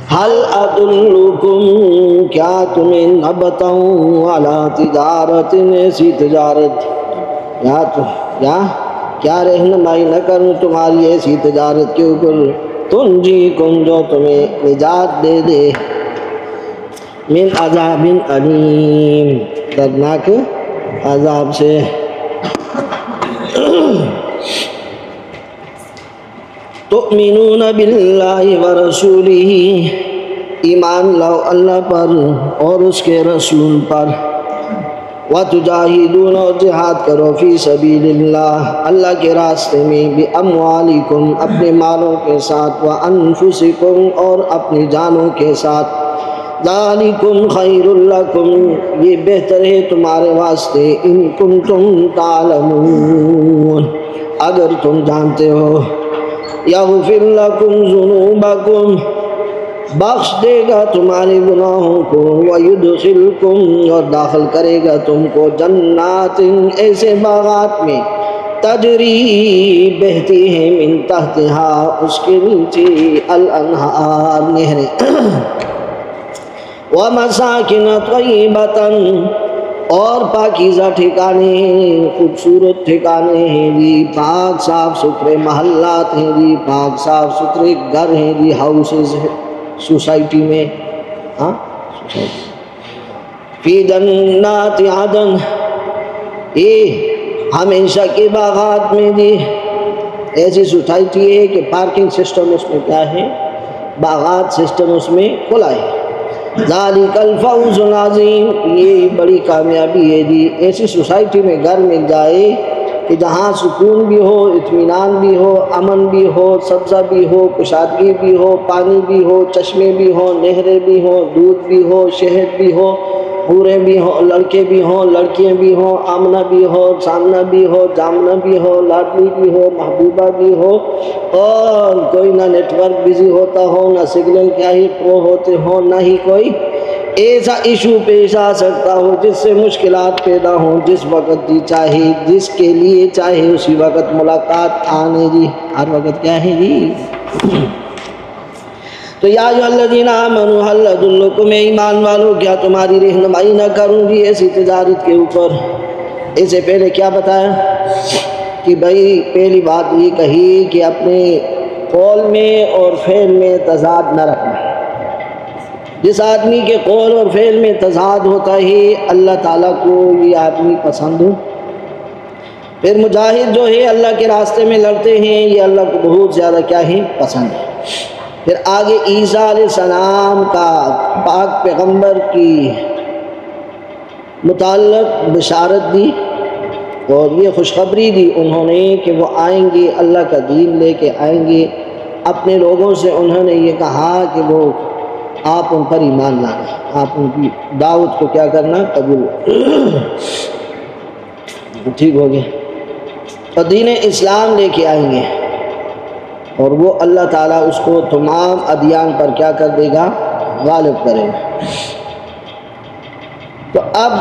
حل ادلکم کیا تمہیں نہ بتاؤں علی تجارت ایسی تجارت کیا رہنمائی نہ کروں تمہاری ایسی تجارت کے اوپر تنجیکم جو تمہیں نجات دے دے من عذاب علیم دردناک عذاب سے تؤمنون باللہ ورسولہ ایمان لاؤ اللہ پر اور اس کے رسول پر وتجاہدون اور جہاد کرو فی سبیل اللہ کے راستے میں باموالکم اپنے مالوں کے ساتھ وانفسکم اور اپنی جانوں کے ساتھ ذالکم خیر لکم یہ بہتر ہے تمہارے واسطے ان کنتم تعلمون اگر تم جانتے ہو یغفر لکم ذنوبکم بخش دے گا تمہارے گناہوں کو ویدخلکم اور داخل کرے گا تم کو جنات ایسے باغات میں تجری بہتی ہیں من تحتہا اس کے نیچے الانہار نہریں ومساکن طیبتا اور پاکیزہ ٹھکانے ہیں خوبصورت ٹھکانے ہیں جی پاک صاف ستھرے محلات ہیں جی پاک صاف ستھرے گھر ہیں جی ہاؤسز سوسائٹی میں فی جنات عدن یہ ہمیشہ کے باغات میں جی ایسی سوسائٹی ہے کہ پارکنگ سسٹم اس میں کیا ہے باغات سسٹم اس میں کھلا ہے ذالک الفوز العظیم یہ بڑی کامیابی ہے جی ایسی سوسائٹی میں گھر مل جائے کہ جہاں سکون بھی ہو اطمینان بھی ہو امن بھی ہو سبزہ بھی ہو کشادگی بھی ہو پانی بھی ہو چشمے بھی ہوں نہریں بھی ہوں دودھ بھی ہو شہد بھی ہو حوریں بھی ہوں لڑکے بھی ہوں لڑکیاں بھی ہوں آمنہ بھی ہو سامنہ بھی ہو جامنہ بھی ہو لاڈلی بھی ہو محبوبہ بھی ہو اور کوئی نہ نیٹ ورک بزی ہوتا ہو نہ سگنل کیا ہی پرو ہوتے ہوں نہ ہی کوئی ایسا ایشو پیش آ سکتا ہو جس سے مشکلات پیدا ہوں جس وقت جی چاہے جس کے لیے چاہے اسی وقت ملاقات آنے جی ہر وقت کیا ہے جی تو یا ایھا الذین آمنوا ھل ادلکم ایمان والو کیا تمہاری رہنمائی نہ کروں گی ایسی تجارت کے اوپر اس سے پہلے کیا بتایا کہ بھائی پہلی بات یہ کہی کہ اپنے قول میں اور فعل میں تضاد نہ رکھنا جس آدمی کے قول اور فعل میں تضاد ہوتا ہے اللہ تعالیٰ کو یہ آدمی پسند ہو پھر مجاہد جو ہے اللہ کے راستے میں لڑتے ہیں یہ اللہ کو بہت زیادہ کیا ہے پسند ہے پھر آگے عیسیٰ علیہ السلام کا پاک پیغمبر کی متعلق بشارت دی اور یہ خوشخبری دی انہوں نے کہ وہ آئیں گے اللہ کا دین لے کے آئیں گے اپنے لوگوں سے انہوں نے یہ کہا کہ وہ آپ ان پر ایمان لانا آپ ان کی دعوت کو کیا کرنا قبول ٹھیک ہو گیا اور دین اسلام لے کے آئیں گے اور وہ اللہ تعالیٰ اس کو تمام ادیان پر کیا کر دے گا غالب کرے گا تو اب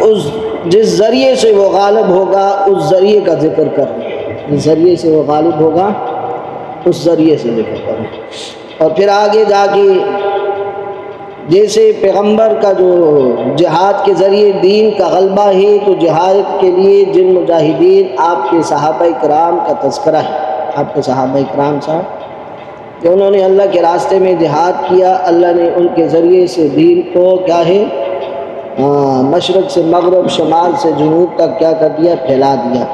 اس جس ذریعے سے وہ غالب ہوگا اس ذریعے کا ذکر کریں جس ذریعے سے وہ غالب ہوگا اس ذریعے سے ذکر کریں اور پھر آگے جا کے جیسے پیغمبر کا جو جہاد کے ذریعے دین کا غلبہ ہے تو جہاد کے لیے جن مجاہدین آپ کے صحابہ کرام کا تذکرہ ہے آپ کے صحابہ کرام صاحب کہ انہوں نے اللہ کے راستے میں جہاد کیا اللہ نے ان کے ذریعے سے دین کو کیا ہے مشرق سے مغرب شمال سے جنوب تک کیا کر دیا پھیلا دیا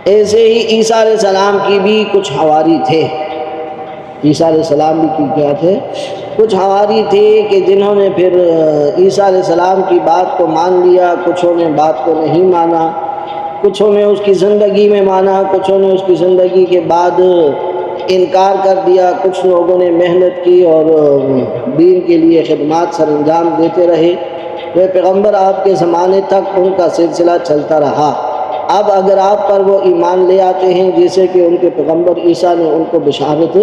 ایسے ہی عیسیٰ علیہ السلام کی بھی کچھ حواری تھے عیسیٰ علیہ السلام بھی کی کیا تھے کچھ حواری تھے کہ جنہوں نے پھر عیسیٰ علیہ السلام کی بات کو مان لیا کچھوں نے بات کو نہیں مانا کچھوں نے اس کی زندگی میں مانا کچھوں نے اس کی زندگی کے بعد انکار کر دیا کچھ لوگوں نے محنت کی اور دین کے لیے خدمات سر انجام دیتے رہے وہ پیغمبر آپ کے زمانے تک ان کا سلسلہ چلتا رہا اب اگر آپ پر وہ ایمان لے آتے ہیں جیسے کہ ان کے پیغمبر عیسیٰ نے ان کو بشارت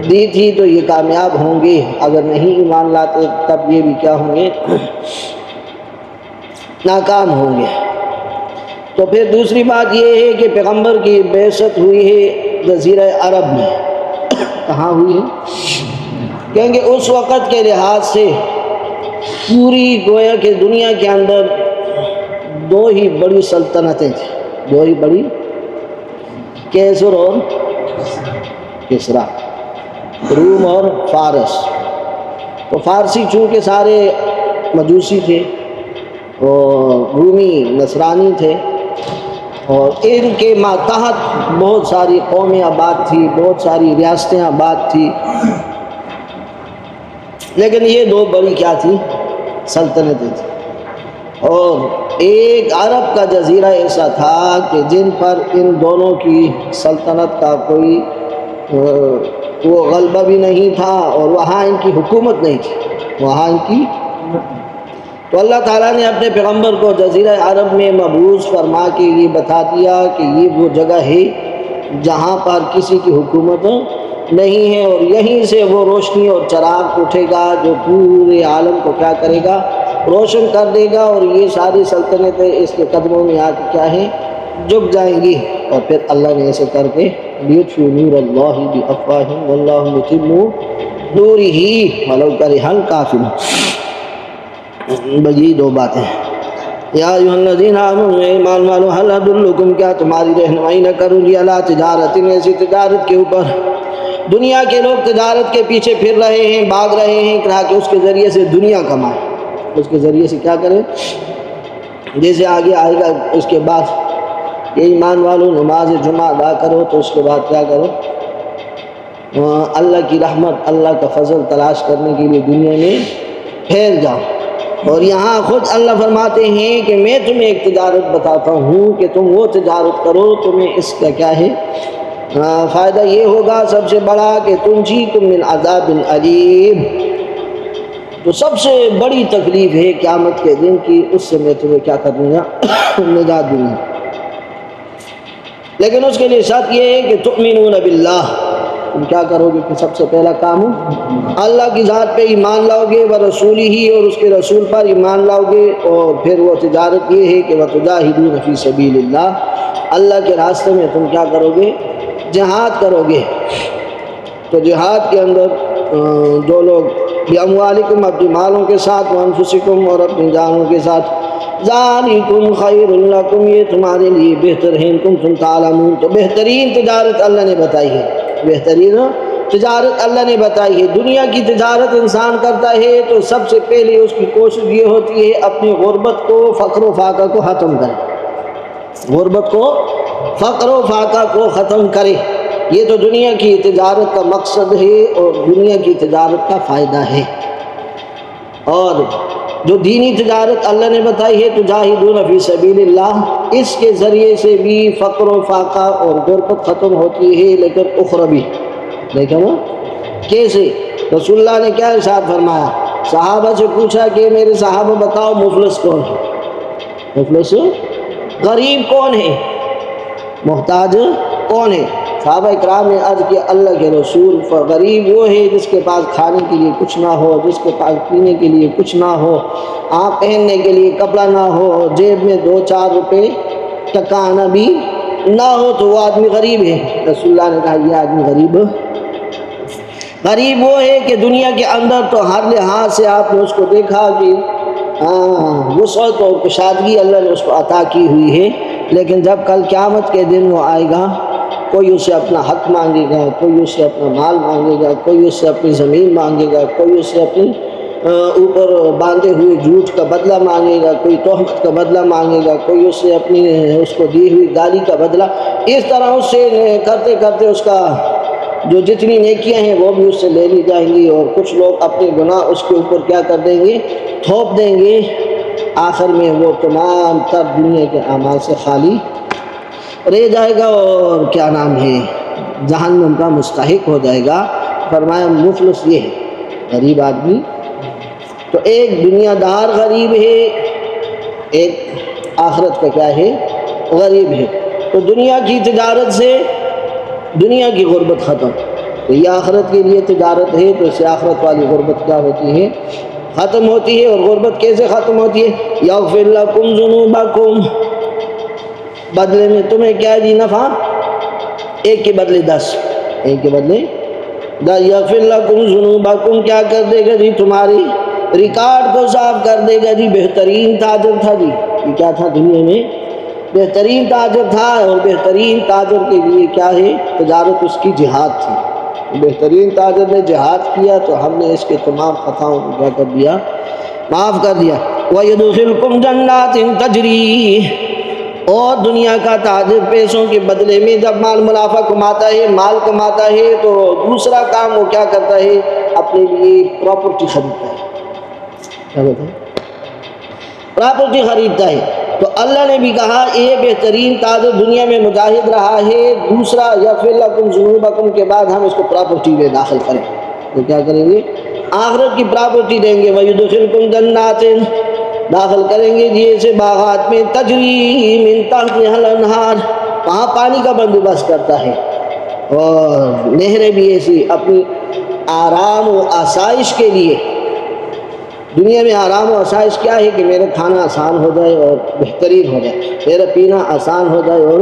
دی تھی تو یہ کامیاب ہوں گے اگر نہیں ایمان لاتے تب یہ بھی کیا ہوں گے ناکام ہوں گے تو پھر دوسری بات یہ ہے کہ پیغمبر کی بعثت ہوئی ہے جزیرہ عرب میں کہاں ہوئی ہے کہیں گے اس وقت کے لحاظ سے پوری گویا کہ دنیا کے اندر دو ہی بڑی سلطنتیں تھیں، دو ہی بڑی، کیسر اور کسرا، روم اور فارس۔ تو فارسی چونکہ سارے مجوسی تھے اور رومی نصرانی تھے، اور ان کے ماتحت بہت ساری قومیں آباد تھی، بہت ساری ریاستیں آباد تھی، لیکن یہ دو بڑی کیا تھی؟ سلطنتیں تھیں۔ اور ایک عرب کا جزیرہ ایسا تھا کہ جن پر ان دونوں کی سلطنت کا کوئی وہ غلبہ بھی نہیں تھا، اور وہاں ان کی حکومت نہیں تھی، وہاں ان کی۔ تو اللہ تعالیٰ نے اپنے پیغمبر کو جزیرہ عرب میں مبعوث فرما کے یہ بتا دیا کہ یہ وہ جگہ ہے جہاں پر کسی کی حکومت نہیں ہے، اور یہیں سے وہ روشنی اور چراغ اٹھے گا جو پورے عالم کو کیا کرے گا؟ روشن کر دے گا، اور یہ ساری سلطنتیں اس کے قدموں میں آ کے کیا ہے؟ جھک جائیں گی۔ اور پھر اللہ نے ایسے کر کے لِيُطْفِئُوا نُورَ اللَّهِ بِأَفْوَاهِهِمْ وَاللَّهُ مُتِمُّ نُورِهِ وَلَوْ كَرِهَ الْكَافِرُونَ۔ بس یہی دو باتیں ہیں۔ یا ایھا الذین آمنوا، ایمان والو، هل ادلکم، کیا تمہاری رہنمائی نہ کروں گی، علی تجارت، ایسی تجارت کے اوپر۔ دنیا کے لوگ تجارت کے پیچھے پھر رہے ہیں، بھاگ رہے ہیں کہ اس کے ذریعے سے دنیا کمائیں، اس کے ذریعے سے کیا کریں؟ جیسے آگے آئے گا اس کے بعد کہ ایمان والو نماز جمعہ ادا کرو، تو اس کے بعد کیا کرو؟ اللہ کی رحمت، اللہ کا فضل تلاش کرنے کے لیے دنیا میں پھیل جاؤ۔ اور یہاں خود اللہ فرماتے ہیں کہ میں تمہیں ایک تجارت بتاتا ہوں کہ تم وہ تجارت کرو، تمہیں اس کا کیا ہے؟ فائدہ یہ ہوگا سب سے بڑا کہ تنجیکم من عذاب علیم، جو سب سے بڑی تکلیف ہے قیامت کے دن کی، اس سے میں تمہیں کیا کر دوں گا؟ نجات دوں گا۔ لیکن اس کے لیے شرط یہ ہے کہ تؤمنون باللہ، تم کیا کرو گے کہ سب سے پہلا کام اللہ کی ذات پہ ایمان لاؤ گے، ورسولہ، اور اس کے رسول پر ایمان لاؤ گے، اور پھر وہ تجارت یہ ہے کہ وتجاہدون فی سبیل اللہ، اللہ کے راستے میں تم کیا کرو گے؟ جہاد کرو گے۔ تو جہاد کے اندر جو لوگ بِأَمْوَالِكُمْ، اپنی مالوں کے ساتھ، وَأَنفُسِكُمْ، اور اپنی جانوں کے ساتھ، ذَلِكُمْ خَيْرٌ لَكُمْ، یہ تمہارے لیے بہتر ہے، تم تعلمون۔ تو بہترین تجارت اللہ نے بتائی ہے، بہترین تجارت اللہ نے بتائی ہے۔ دنیا کی تجارت انسان کرتا ہے تو سب سے پہلے اس کی کوشش یہ ہوتی ہے اپنی غربت کو، فقر و فاقہ کو ختم کرے، غربت کو، فقر و فاقہ کو ختم کرے۔ یہ تو دنیا کی تجارت کا مقصد ہے اور دنیا کی تجارت کا فائدہ ہے۔ اور جو دینی تجارت اللہ نے بتائی ہے تجاہدون فی سبیل اللہ، اس کے ذریعے سے بھی فقر و فاقہ اور غربت ختم ہوتی ہے، لیکن اخروی، لیکن کیسے؟ رسول اللہ نے کیا ارشاد فرمایا؟ صحابہ سے پوچھا کہ میرے صحابہ بتاؤ مفلس کون ہے؟ مفلس غریب کون ہے؟ محتاج کون ہے؟ صحابہ اکرام نے عرض کیا اللہ کے رسول، غریب وہ ہے جس کے پاس کھانے کے لیے کچھ نہ ہو، جس کے پاس پینے کے لیے کچھ نہ ہو، پہننے کے لیے کپڑا نہ ہو، جیب میں 2-4 روپے ٹکانا بھی نہ ہو، تو وہ آدمی غریب ہے۔ رسول اللہ نے کہا یہ آدمی غریب وہ ہے کہ دنیا کے اندر تو ہر لحاظ سے آپ نے اس کو دیکھا کہ وسعت اور کشادگی اللہ نے اس کو عطا کی ہوئی ہے، لیکن جب کل قیامت کے دن وہ آئے گا، کوئی اس سے اپنا حق مانگے گا، کوئی اس سے اپنا مال مانگے گا، کوئی اس سے اپنی زمین مانگے گا، کوئی اس سے اپنی اوپر باندھے ہوئے جھوٹ کا بدلہ مانگے گا، کوئی تہمت کا بدلہ مانگے گا، کوئی اس سے اپنی اس کو دی ہوئی گالی کا بدلہ، اس طرح اس سے کرتے کرتے اس کا جو جتنی نیکیاں ہیں وہ بھی اس سے لے لی جائیں گی، اور کچھ لوگ اپنے گناہ اس کے اوپر کیا کر دیں گے؟ تھوپ دیں گے۔ آخر میں وہ تمام تر دنیا کے اعمال سے خالی رہ جائے گا، اور کیا نام ہے، جہنم کا مستحق ہو جائے گا۔ فرمایا مفلس یہ ہے غریب آدمی۔ تو ایک دنیا دار غریب ہے، ایک آخرت کا کیا ہے؟ غریب ہے۔ تو دنیا کی تجارت سے دنیا کی غربت ختم، تو یہ آخرت کے لیے تجارت ہے، تو اس سے آخرت والی غربت کیا ہوتی ہے؟ ختم ہوتی ہے۔ اور غربت کیسے ختم ہوتی ہے؟ یغفر لکم ذنوبکم، بدلے میں تمہیں کیا دی؟ نفع، ایک کے بدلے 10، ایک کے بدلے یغفر لکم ذنوبکم، کیا کر دے گا جی تمہاری ریکارڈ کو صاف کر دے گا جی۔ بہترین تاجر تھا جی، یہ کیا تھا دنیا میں؟ بہترین تاجر تھا، اور بہترین تاجر کے لیے کیا ہے؟ تجارت اس کی جہاد تھی۔ بہترین تاجر نے جہاد کیا تو ہم نے اس کے تمام خطاؤں کو کیا کر دیا؟ معاف کر دیا۔ وَيُدْخِلْكُمْ جَنَّاتٍ تَجْرِي، اور دنیا کا تاجر پیسوں کے بدلے میں جب مال منافع کماتا ہے، مال کماتا ہے، تو دوسرا کام وہ کیا کرتا ہے؟ اپنے لیے پراپرٹی خریدتا ہے۔ کیا کہتا ہے؟ پراپرٹی خریدتا ہے۔ تو اللہ نے بھی کہا یہ بہترین تاجر دنیا میں مجاہد رہا ہے، دوسرا یغفر لکم ذنوبکم کے بعد ہم اس کو پراپرٹی میں داخل کریں، تو کیا کریں گے؟ آخرت کی پراپرٹی دیں گے۔ وَيُدْخِلْكُمْ جَنَّاتٍ، داخل کریں گے جی ایسے باغات میں، تجری من تحتها الانہار، وہاں پانی کا بندوبست کرتا ہے، اور نہریں بھی ایسی اپنی آرام و آسائش کے لیے۔ دنیا میں آرام و آسائش کیا ہے کہ میرا کھانا آسان ہو جائے اور بہترین ہو جائے، میرا پینا آسان ہو جائے اور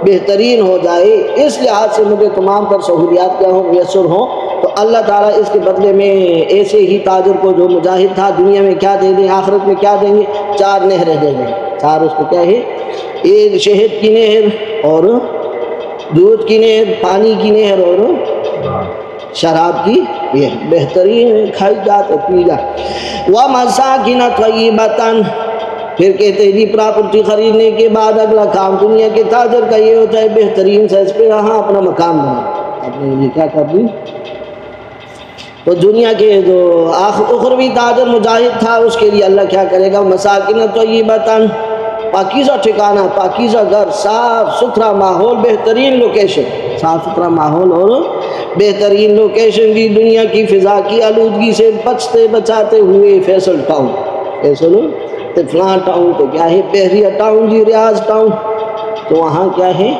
بہترین ہو جائے، اس لحاظ سے مجھے تمام تر سہولیات کیا ہوں؟ میسر ہوں۔ تو اللہ تعالیٰ اس کے بدلے میں ایسے ہی تاجر کو جو مجاہد تھا دنیا میں کیا دیں گے؟ آخرت میں کیا دیں گے؟ 4 نہریں دیں گے۔ 4 اس کو کیا ہے؟ ایک شہد کی نہر، اور دودھ کی نہر، پانی کی نہر، اور شراب کی یہ بہترین کھائی جاتے پی جا۔ وَمَسَاكِنَ طَيِّبَةً، پھر کہتے ہیں جی پراپرٹی خریدنے کے بعد اگلا کام دنیا کے تاجر کا یہ ہوتا ہے بہترین سائز پہ رہا اپنا مکان بنا، اپنے لیے کیا کر دی؟ تو دنیا کے جو اخروی تاجر مجاہد تھا اس کے لیے اللہ کیا کرے گا؟ مساکن طیبۃ، پاکیزہ ٹھکانہ، پاکیزہ گھر، صاف ستھرا ماحول، بہترین لوکیشن، صاف ستھرا ماحول اور بہترین لوکیشن دی، دنیا کی فضا کی آلودگی سے بچتے بچاتے ہوئے فیصل ٹاؤن، فیصل فلاں ٹاؤن تو کیا ہے؟ بحریہ ٹاؤن جی، ریاض ٹاؤن، تو وہاں کیا ہے؟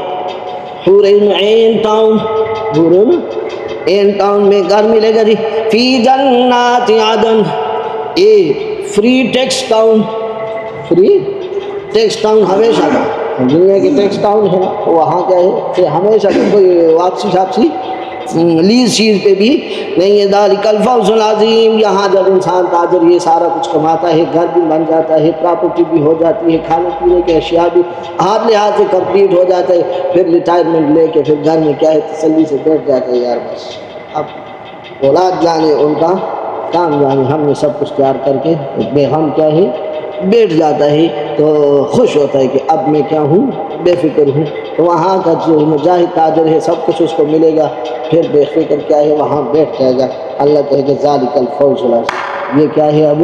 حور عین ٹاؤن، حور عین ٹاؤن میں گھر ملے گا جی۔ فی جنات عدن، اے free tax town, free tax town ہمیشہ کا، دنیا کے ٹیکس ٹاؤن ہے نا، وہاں کیا ہے کہ ہمیشہ کوئی واپسی شاپسی لیز چیز پہ بھی نہیں ہے۔ ذالک الفوز العظیم، یہاں جب انسان تاجر یہ سارا کچھ کماتا ہے، گھر بھی بن جاتا ہے، پراپرٹی بھی ہو جاتی ہے، کھانے پینے کے اشیاء بھی ہاتھ لحاظ سے کمپلیٹ ہو جاتا ہے، پھر ریٹائرمنٹ لے کے پھر گھر میں کیا ہے تسلی سے بیٹھ جاتا ہے، یار بس اب اولاد جانے ان کا کام جانے، ہم نے سب کچھ تیار کر کے بے غم کیا ہے بیٹھ جاتا ہے، تو خوش ہوتا ہے کہ اب میں کیا ہوں؟ بے فکر ہوں۔ تو وہاں کا جو مجاہد تاجر ہے سب کچھ اس کو ملے گا، پھر بے فکر کیا ہے وہاں بیٹھ جائے گا۔ اللہ کہے گا ذالک الفوز العظیم، یہ کیا ہے؟ اب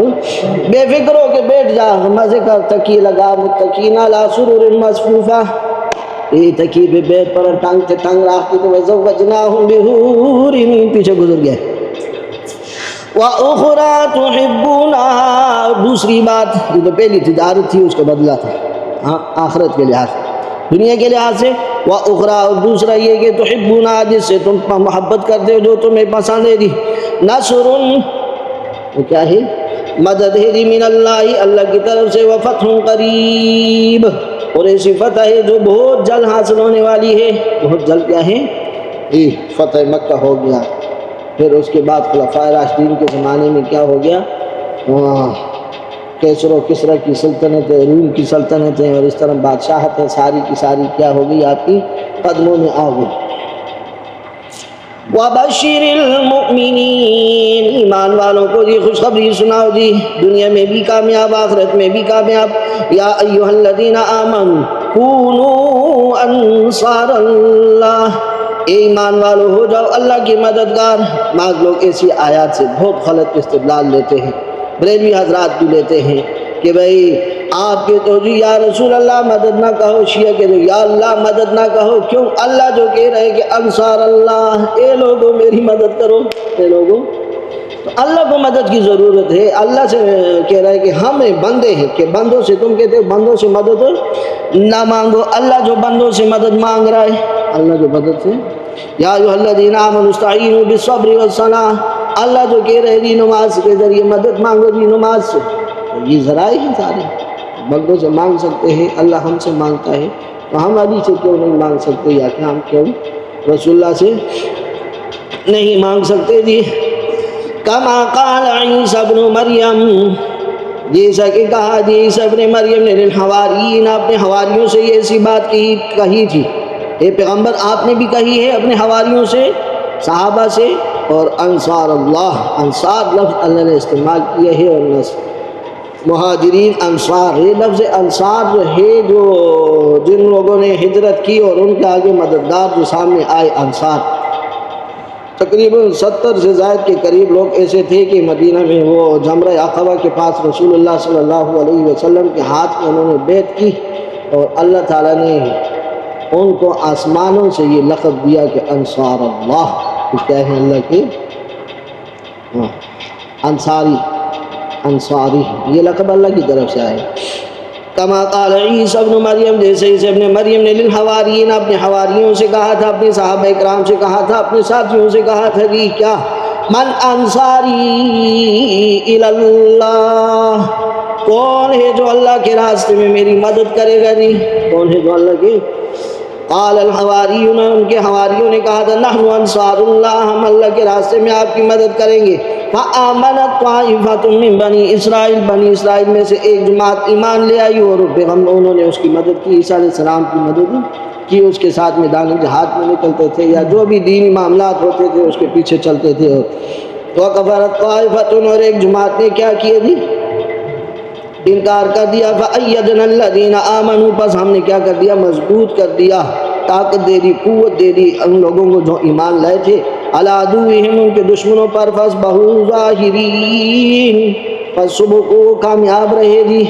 بے فکر ہو کے بیٹھ جا، مزے کا تکیے لگا، متکئین علی سرر مصفوفہ، یہ تکیے پہ بیٹھ پر ٹانگ سے ٹانگ رکھ کے، تو وزوجناہم بحور عین، پیچھے گزر گیا۔ وَأُخْرَىٰ تُحِبُّونَهَا، دوسری بات یہ تو پہلی تجارت تھی اس کا بدلہ تھا آخرت کے لحاظ سے، دنیا کے لحاظ سے۔ وَأُخْرَىٰ، اور دوسرا یہ کہ تُحِبُّونَهَا، جس سے تم محبت کرتے ہو، جو تمہیں پسند ہے دی۔ نصر، وہ کیا ہے؟ مدد ہے دی، من اللہ، اللہ کی طرف سے، وفتح قریب، اور ایسی فتح ہے جو بہت جلد حاصل ہونے والی ہے، بہت جلد کیا ہے؟ فتح مکہ ہو گیا۔ پھر اس کے بعد خلفائے راشدین کے زمانے میں کیا ہو گیا؟ کیسر و کسریٰ کی سلطنتیں، روم کی سلطنتیں، اور اس طرح بادشاہتیں ساری کی ساری کیا ہو گئی؟ آپ کی قدموں میں آ گئی۔ وَبَشِّرِ الْمُؤْمِنِينَ، ایمان والوں کو جی خوشخبری سناؤ جی، دنیا میں بھی کامیاب آخرت میں بھی کامیاب۔ یا ایھا الذین آمنوا کونوا انصار اللہ، اے ایمان والو ہو جاؤ اللہ کی مددگار۔ بعض لوگ ایسی آیات سے بہت غلط استدلال لیتے ہیں، بریلوی حضرات بھی لیتے ہیں کہ بھئی آپ کے تو جی یا رسول اللہ مدد نہ کہو، شیعہ کے تو یا اللہ مدد نہ کہو، کیوں؟ اللہ جو کہہ رہے کہ انصار اللہ، اے لوگوں میری مدد کرو، اے لوگوں، تو اللہ کو مدد کی ضرورت ہے۔ اللہ سے کہہ رہا ہے کہ ہمیں بندے ہیں، کہ بندوں سے تم کہتے ہو بندوں سے مدد نہ مانگو، اللہ جو بندوں سے مدد مانگ رہا ہے، اللہ جو مدد سے، یا ایھا الذین آمنوا استعینوا بالصبر والصلاۃ، اللہ جو کہہ رہے جی نماز کے ذریعے مدد مانگو جی نماز سے، یہ ذرائع ہیں سارے، بندوں سے مانگ سکتے ہیں، اللہ ہم سے مانگتا ہے، تو ہم علی سے کیوں نہیں مانگ سکتے، یا کہ ہم کیوں رسول اللہ سے نہیں مانگ سکتے جی. کما قال عیسی ابن مریم، جیسا کہ کہا جی عیسی ابن مریم نے للحواریین، اپنے حواریوں سے یہ ایسی بات کہی تھی. اے پیغمبر آپ نے بھی کہی ہے اپنے حواریوں سے، صحابہ سے. اور انصار اللہ، انصار لفظ اللہ نے استعمال کیا ہے، اور مہاجرین انصار. یہ لفظ انصار جو ہے جو جن لوگوں نے ہجرت کی اور ان کے آگے مددگار جو سامنے آئے، انصار. تقریباً 70 سے زائد کے قریب لوگ ایسے تھے کہ مدینہ میں وہ جمرہ عقبہ کے پاس رسول اللہ صلی اللہ علیہ وسلم کے ہاتھ میں انہوں نے بیعت کی، اور اللہ تعالیٰ نے ان کو آسمانوں سے یہ لقب دیا کہ انصار اللہ. کیا ہے اللہ کے انصاری، انصاری یہ لقب اللہ کی طرف سے آئے. کما قال عیسی ابن مریم، جیسے عیسی ابن مریم نے للحواریین اپنے حواریوں سے کہا تھا، اپنے صحابہ کرام سے کہا تھا، اپنے ساتھیوں سے کہا تھا جی کیا، من انصاری الی اللہ، کون ہے جو اللہ کے راستے میں میری مدد کرے گا جی، کون ہے جو اللہ کی. قال الحواریون، ان کے حواریوں نے کہا تھا، نحن انصار اللہ، ہم اللہ کے راستے میں آپ کی مدد کریں گے. فآمنت طائفۃ من بنی اسرائیل، بنی اسرائیل میں سے ایک جماعت ایمان لے آئی، اور انہوں نے اس کی مدد کی، عیسیٰ علیہ السلام کی مدد کی. اس کے ساتھ میدان جہاد میں نکلتے تھے، یا جو بھی دینی معاملات ہوتے تھے اس کے پیچھے چلتے تھے. وکفرت طائفۃ، اور ایک جماعت نے کیا کیا جی، انکار کر دیا. فأیدنا الذین آمنوا، پس ہم نے کیا کر دیا، مضبوط کر دیا، طاقت دے دی، قوت دے دی ان لوگوں کو جو ایمان لائے تھے. علی عدوہم، ان کے دشمنوں پر. فاصبحوا ظاہرین، پس صبح کو کامیاب رہے جی.